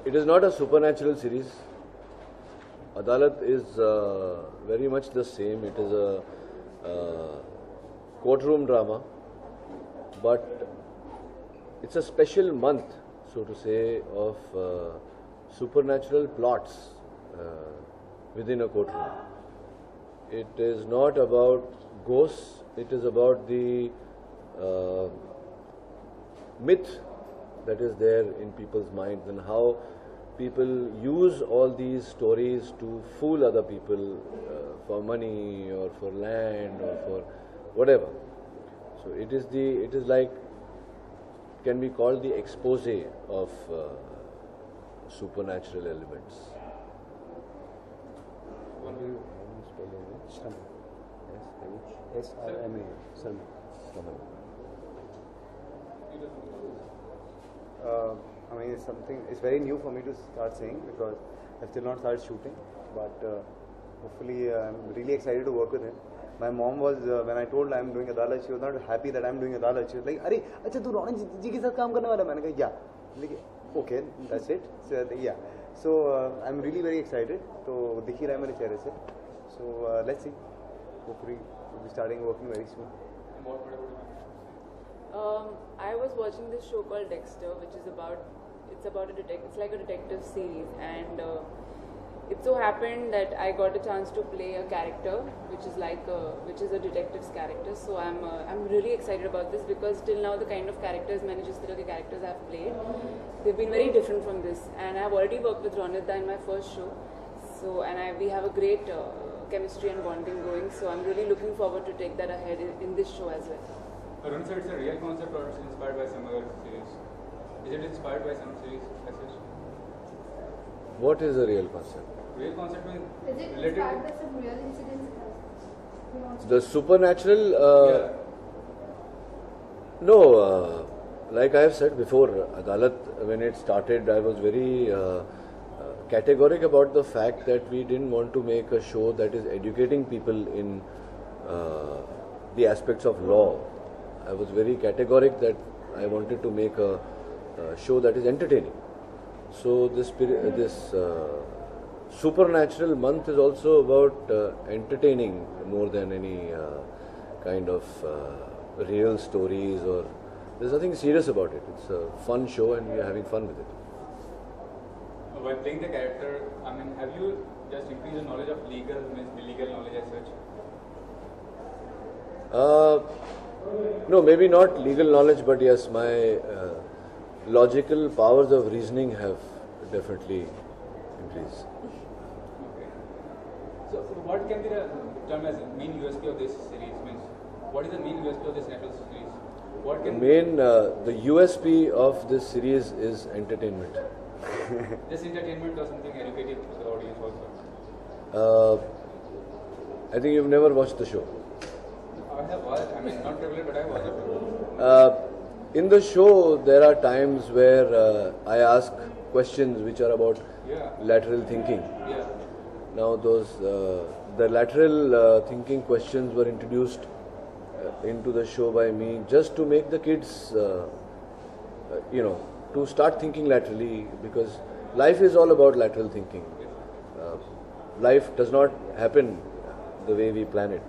It is not a supernatural series. Adalat is very much the same. It is a courtroom drama, but it's a special month, so to say, of supernatural plots within a courtroom. It is not about ghosts. It is about the myth that is there in people's minds and how people use all these stories to fool other people for money or for land or for whatever. So it is like, can be called the expose of supernatural elements. What do you spell it? Sharma. S-R-M-A. Sharma. I mean, it's very new for me to start saying because I've still not started shooting, but hopefully I'm really excited to work with him. My mom was, when I told her I'm doing Adalat, she was not happy that I'm doing Adalat. She was like, "Arey, acha tu Ronak ji ke sath kaam karne wala?" मैंने कहा, "Yeah." Like, okay, that's it. So, yeah. So I'm really very excited. तो दिख ही रहा है मेरे चेहरे से. So let's see. Hopefully we'll be starting working very soon. I was watching this show called Dexter, which is about a detective. It's like a detective series, and it so happened that I got a chance to play a character, which is a detective's character. So I'm really excited about this because till now the kind of characters, many just the characters I've played, they've been very different from this. And I've already worked with Ronita in my first show, so we have a great chemistry and bonding going. So I'm really looking forward to take that ahead in this show as well. Arun sir, it's a real concept or it's inspired by some other series? Is it inspired by some series as such? What is a real concept? Real concept means is it related inspired by some real incidents? The supernatural, yeah. no, like I have said before, Adalat, when it started, I was very categoric about the fact that we didn't want to make a show that is educating people in the aspects of law. I was very categoric that I wanted to make a show that is entertaining. So this supernatural month is also about entertaining more than any kind of real stories, or there's nothing serious about it. It's a fun show and we are having fun with it. While playing the character, I mean, have you just increased your knowledge of legal, means illegal knowledge as such? No, maybe not legal knowledge, but yes, my logical powers of reasoning have definitely increased. Okay. So what can be the term as main USP of this series? Means, what is the main USP of this Netflix series? What can The USP of this series is entertainment. Just entertainment or something educative to the audience also? I think you've never watched the show. I have watched, I mean, not regular, but I watched it. In the show, there are times where I ask questions which are about lateral thinking. Yeah. Now, the lateral thinking questions were introduced into the show by me just to make the kids, to start thinking laterally, because life is all about lateral thinking. Life does not happen the way we plan it.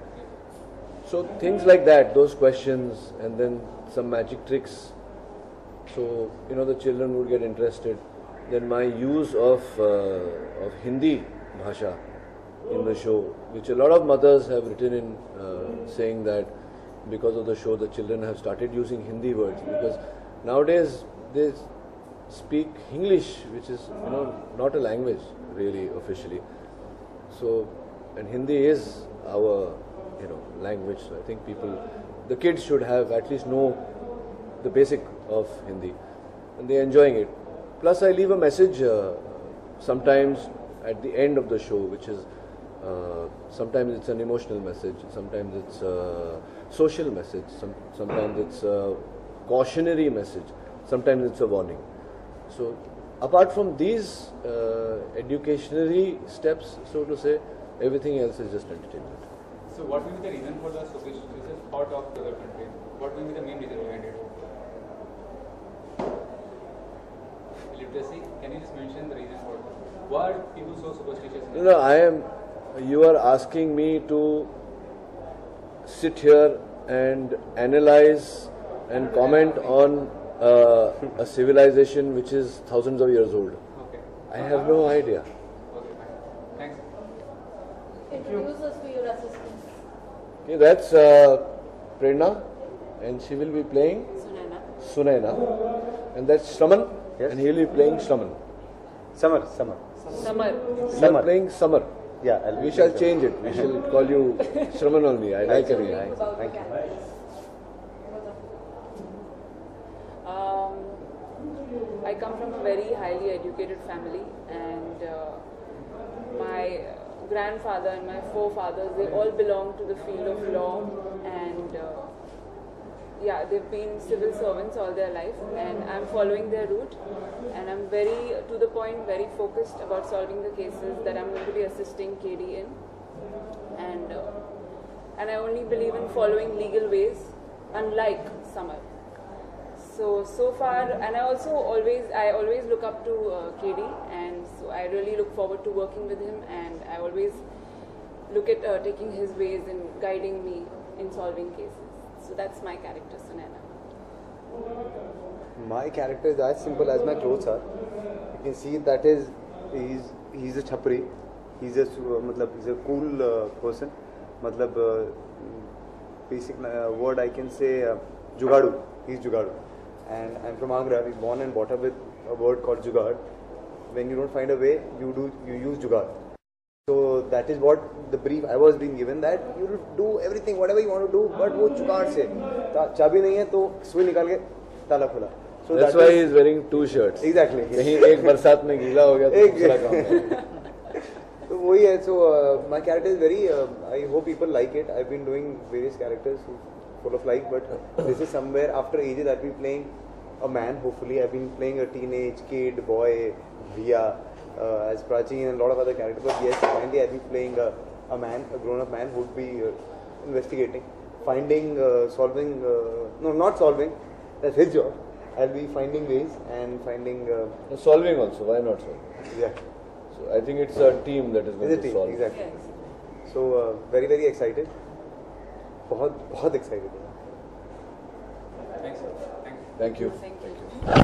So things like that, those questions, and then some magic tricks. So the children would get interested. Then my use of Hindi bhasha in the show, which a lot of mothers have written in, saying that because of the show the children have started using Hindi words, because nowadays they speak English, which is not a language really officially. So, and Hindi is our language. So I think the kids should have at least know the basic of Hindi, and they're enjoying it. Plus, I leave a message sometimes at the end of the show, which is sometimes it's an emotional message, sometimes it's a social message, sometimes it's a cautionary message, sometimes it's a warning. So, apart from these educationary steps, so to say, everything else is just entertainment. So what will be the reason for the Sukish? This is part of the other country. What will be the main reason behind it? illiteracy. Can you just mention the reason for it? Why are people so superstitious? No, no, I am. You are asking me to sit here and analyze and comment on a civilization which is thousands of years old. Okay. I have no idea. Okay, fine. Thanks. Introduce us to your assistants. Okay, that's Prerna, and she will be playing Sunaina. Sunaina, and that's Shraman, Yes. and he will be playing Shraman. Summer. Samar. You are Summer. playing Samar. Yeah, I'll We be shall playing change it. We shall call you Shraman only. I like it. Brief about Thank the you. characters. I come from a very highly educated family, and my grandfather and my forefathers, they all belong to the field of law, and yeah, they've been civil servants all their life, and I'm following their route, and I'm very to the point, very focused about solving the cases that I'm going to be assisting KD in, and I only believe in following legal ways, unlike Samar. So far, and I always look up to KD, and so I really look forward to working with him, and I always look at taking his ways and guiding me in solving cases. So that's my character, Sunaina. My character is as simple as my clothes are. You can see that he's a chapri. He's a cool person. Basic word I can say jugadu. He's jugadu. And I'm from Agra. We're born and brought up with a word called jugad. When you don't find a way, you use jugad. So that is what the brief I was being given, that you do everything, whatever you want to do, but वो जुगाड़ से चाबी नहीं है तो सुई निकाल के ताला खुला. So That's that why is- he is wearing two shirts. Exactly. कहीं एक बरसात में गीला हो गया तो दूसरा काम है. So वही है. So my character is very. I hope people like it. I've been doing various characters full of life, but this is somewhere after ages I'll be playing a man. Hopefully, I've been playing a teenage kid, boy, Via, as Prachi and a lot of other characters. But yes, finally I'll be playing a man, a grown-up man who would be investigating, finding, solving. No, not solving. That's his job. I'll be finding ways and finding. Solving also. Why not solve? Yeah. So I think it's a team that is going It's a to team, solve. exactly. Yes. So very very excited. बहुत excited. Thanks. Thank you. Thank you.